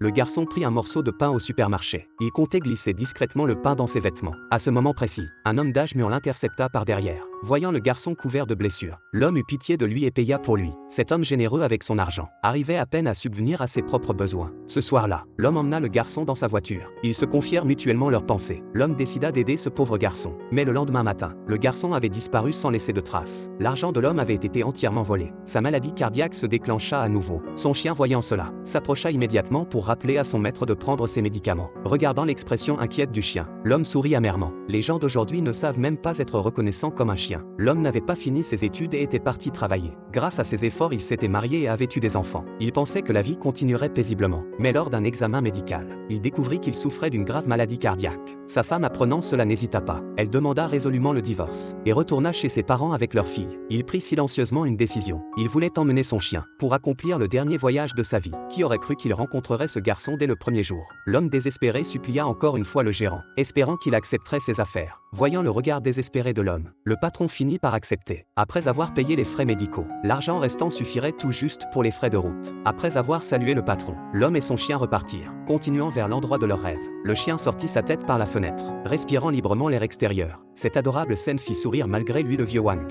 Le garçon prit un morceau de pain au supermarché. Il comptait glisser discrètement le pain dans ses vêtements. À ce moment précis, un homme d'âge mûr l'intercepta par derrière. Voyant le garçon couvert de blessures, l'homme eut pitié de lui et paya pour lui. Cet homme généreux avec son argent arrivait à peine à subvenir à ses propres besoins. Ce soir-là, l'homme emmena le garçon dans sa voiture. Ils se confièrent mutuellement leurs pensées. L'homme décida d'aider ce pauvre garçon. Mais le lendemain matin, le garçon avait disparu sans laisser de traces. L'argent de l'homme avait été entièrement volé. Sa maladie cardiaque se déclencha à nouveau. Son chien, voyant cela, s'approcha immédiatement pour rappeler à son maître de prendre ses médicaments. Regardant l'expression inquiète du chien, l'homme sourit amèrement. Les gens d'aujourd'hui ne savent même pas être reconnaissants comme un chien. L'homme n'avait pas fini ses études et était parti travailler. Grâce à ses efforts, il s'était marié et avait eu des enfants. Il pensait que la vie continuerait paisiblement. Mais lors d'un examen médical, il découvrit qu'il souffrait d'une grave maladie cardiaque. Sa femme, apprenant cela, n'hésita pas. Elle demanda résolument le divorce et retourna chez ses parents avec leur fille. Il prit silencieusement une décision. Il voulait emmener son chien pour accomplir le dernier voyage de sa vie. Qui aurait cru qu'il rencontrerait ce garçon dès le premier jour? L'homme désespéré supplia encore une fois le gérant, espérant qu'il accepterait ses affaires. Voyant le regard désespéré de l'homme, le patron finit par accepter. Après avoir payé les frais médicaux, l'argent restant suffirait tout juste pour les frais de route. Après avoir salué le patron, l'homme et son chien repartirent, continuant vers l'endroit de leur rêve. Le chien sortit sa tête par la fenêtre, respirant librement l'air extérieur. Cette adorable scène fit sourire malgré lui le vieux Wang.